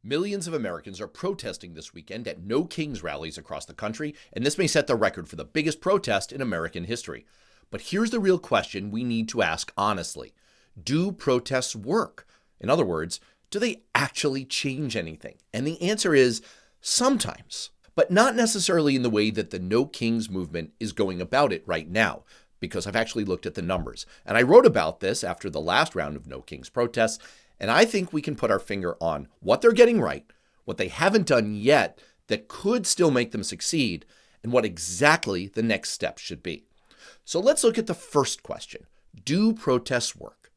Millions of Americans are protesting this weekend at No Kings rallies across the country, and this may set the record for the biggest protest in American history. But here's the real question we need to ask honestly. Do protests work? In other words, do they actually change anything? And the answer is sometimes, but not necessarily in the way that the No Kings movement is going about it right now, because I've actually looked at the numbers. And I wrote about this after the last round of No Kings protests, and I think we can put our finger on what they're getting right, what they haven't done yet that could still make them succeed, and what exactly the next steps should be. So let's look at the first question. Do protests work?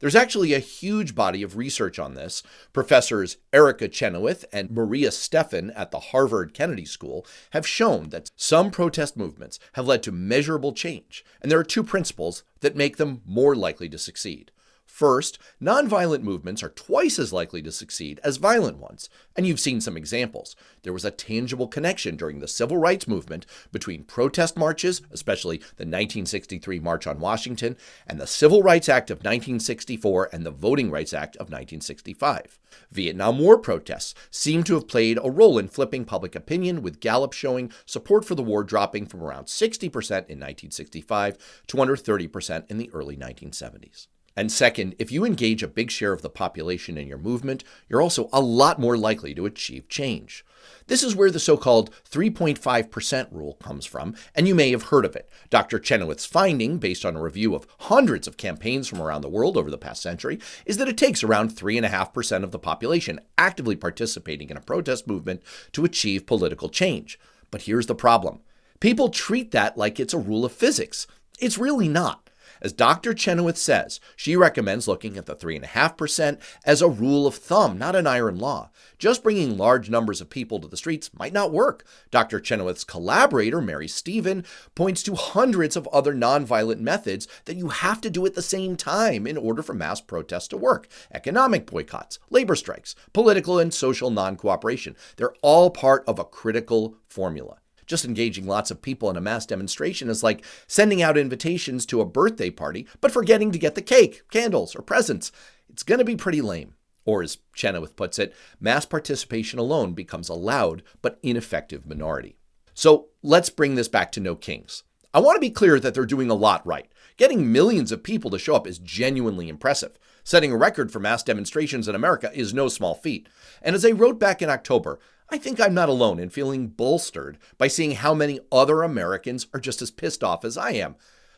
There's actually a huge body of research on this. Professors Erica Chenoweth and Maria Stephan at the Harvard Kennedy School have shown that some protest movements have led to measurable change, and there are two principles that make them more likely to succeed. First, nonviolent movements are twice as likely to succeed as violent ones, and you've seen some examples. There was a tangible connection during the civil rights movement between protest marches, especially the 1963 March on Washington, and the Civil Rights Act of 1964 and the Voting Rights Act of 1965. Vietnam War protests seem to have played a role in flipping public opinion, with Gallup showing support for the war dropping from around 60% in 1965 to under 30% in the early 1970s. And second, if you engage a big share of the population in your movement, you're also a lot more likely to achieve change. This is where the so-called 3.5% rule comes from, and you may have heard of it. Dr. Chenoweth's finding, based on a review of hundreds of campaigns from around the world over the past century, is that it takes around 3.5% of the population actively participating in a protest movement to achieve political change. But here's the problem. People treat that like it's a rule of physics. It's really not. As Dr. Chenoweth says, she recommends looking at the 3.5% as a rule of thumb, not an iron law. Just bringing large numbers of people to the streets might not work. Dr. Chenoweth's collaborator, Mary Stephan, points to hundreds of other nonviolent methods that you have to do at the same time in order for mass protests to work. Economic boycotts, labor strikes, political and social non-cooperation. They're all part of a critical formula. Just engaging lots of people in a mass demonstration is like sending out invitations to a birthday party, but forgetting to get the cake, candles, or presents. It's going to be pretty lame. Or as Chenoweth puts it, mass participation alone becomes a loud but ineffective minority. So let's bring this back to No Kings. I want to be clear that they're doing a lot right. Getting millions of people to show up is genuinely impressive. Setting a record for mass demonstrations in America is no small feat. And as I wrote back in October, I think I'm not alone in feeling bolstered by seeing how many other Americans are just as pissed off as I am.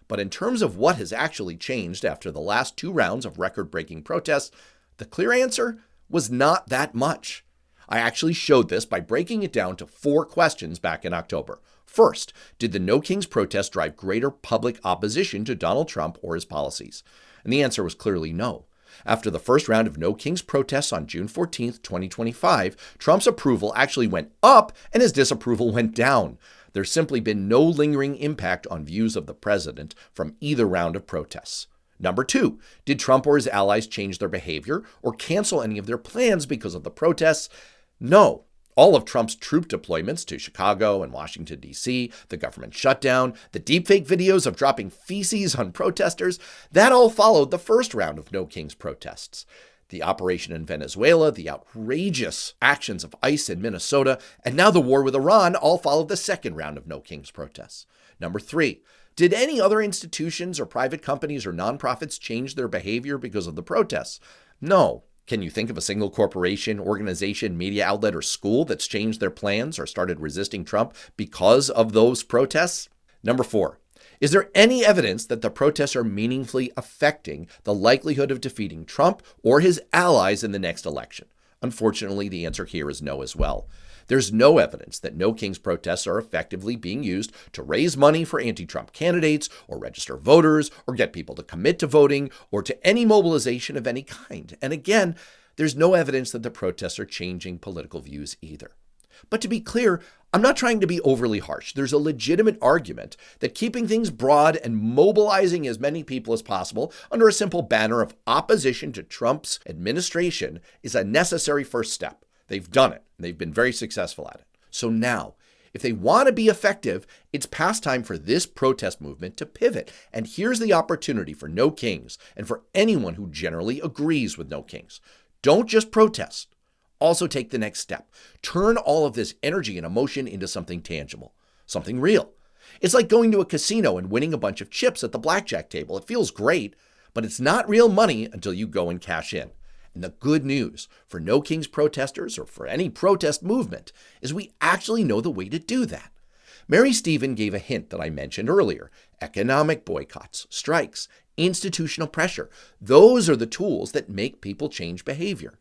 But in terms of what has actually changed after the last two rounds of record-breaking protests, the clear answer was not that much. I actually showed this by breaking it down to 4 questions back in October. First, did the No Kings protest drive greater public opposition to Donald Trump or his policies? And the answer was clearly no. After the first round of No Kings protests on June 14, 2025, Trump's approval actually went up and his disapproval went down. There's simply been no lingering impact on views of the president from either round of protests. Number 2, did Trump or his allies change their behavior or cancel any of their plans because of the protests? No. All of Trump's troop deployments to Chicago and Washington, D.C., the government shutdown, the deepfake videos of dropping feces on protesters, that all followed the first round of No Kings protests. The operation in Venezuela, the outrageous actions of ICE in Minnesota, and now the war with Iran all followed the second round of No Kings protests. Number 3, did any other institutions or private companies or nonprofits change their behavior because of the protests? No. Can you think of a single corporation, organization, media outlet, or school that's changed their plans or started resisting Trump because of those protests? Number 4, is there any evidence that the protests are meaningfully affecting the likelihood of defeating Trump or his allies in the next election? Unfortunately, the answer here is no as well. There's no evidence that No Kings protests are effectively being used to raise money for anti-Trump candidates or register voters or get people to commit to voting or to any mobilization of any kind. And again, there's no evidence that the protests are changing political views either. But to be clear, I'm not trying to be overly harsh. There's a legitimate argument that keeping things broad and mobilizing as many people as possible under a simple banner of opposition to Trump's administration is a necessary first step. They've done it, and they've been very successful at it. So now, if they want to be effective, it's past time for this protest movement to pivot. And here's the opportunity for No Kings and for anyone who generally agrees with No Kings. Don't just protest. also take the next step. Turn all of this energy and emotion into something tangible, something real. It's like going to a casino and winning a bunch of chips at the blackjack table. It feels great, but it's not real money until you go and cash in. And the good news for No Kings protesters or for any protest movement is we actually know the way to do that. Mary Stephan gave a hint that I mentioned earlier. Economic boycotts, strikes, institutional pressure. Those are the tools that make people change behavior.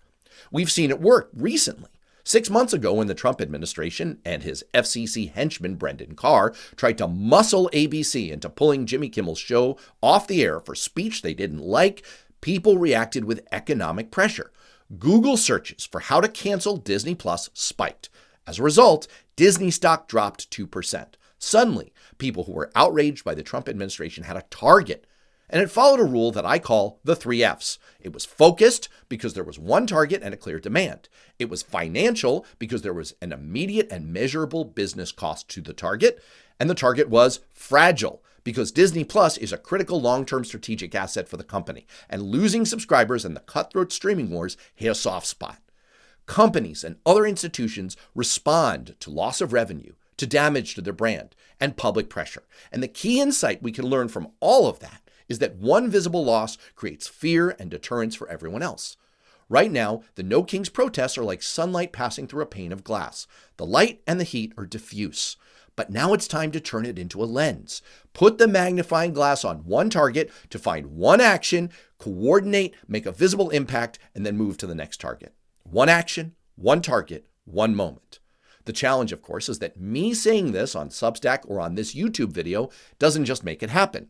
We've seen it work recently. 6 months ago, when the Trump administration and his FCC henchman Brendan Carr tried to muscle ABC into pulling Jimmy Kimmel's show off the air for speech they didn't like, people reacted with economic pressure. Google searches for how to cancel Disney Plus spiked. As a result, Disney stock dropped 2%. Suddenly, people who were outraged by the Trump administration had a target. And it followed a rule that I call the 3 Fs. It was focused because there was one target and a clear demand. It was financial because there was an immediate and measurable business cost to the target. And the target was fragile because Disney Plus is a critical long-term strategic asset for the company. And losing subscribers and the cutthroat streaming wars hit a soft spot. Companies and other institutions respond to loss of revenue, to damage to their brand, and public pressure. And the key insight we can learn from all of that is that one visible loss creates fear and deterrence for everyone else. Right now, the No Kings protests are like sunlight passing through a pane of glass. The light and the heat are diffuse. But now it's time to turn it into a lens. Put the magnifying glass on one target to find one action, coordinate, make a visible impact, and then move to the next target. One action, one target, one moment. The challenge, of course, is that me saying this on Substack or on this YouTube video doesn't just make it happen.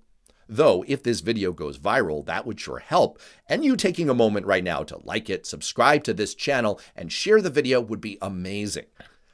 Though, if this video goes viral, that would sure help, and you taking a moment right now to like it, subscribe to this channel, and share the video would be amazing.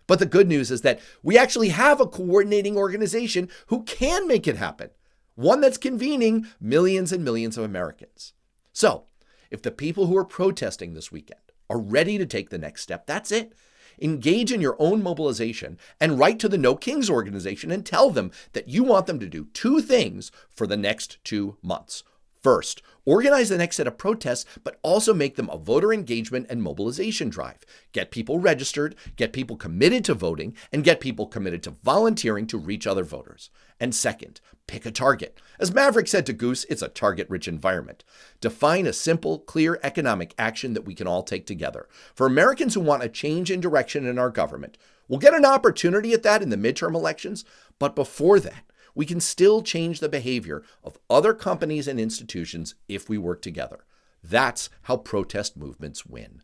But the good news is that we actually have a coordinating organization who can make it happen. One that's convening millions and millions of Americans. So, if the people who are protesting this weekend are ready to take the next step, that's it. Engage in your own mobilization and write to the No Kings organization and tell them that you want them to do 2 things for the next 2 months. First, organize the next set of protests, but also make them a voter engagement and mobilization drive. Get people registered, get people committed to voting, and get people committed to volunteering to reach other voters. And second, pick a target. As Maverick said to Goose, it's a target-rich environment. Define a simple, clear economic action that we can all take together. For Americans who want a change in direction in our government, we'll get an opportunity at that in the midterm elections, but before that, we can still change the behavior of other companies and institutions if we work together. That's how protest movements win.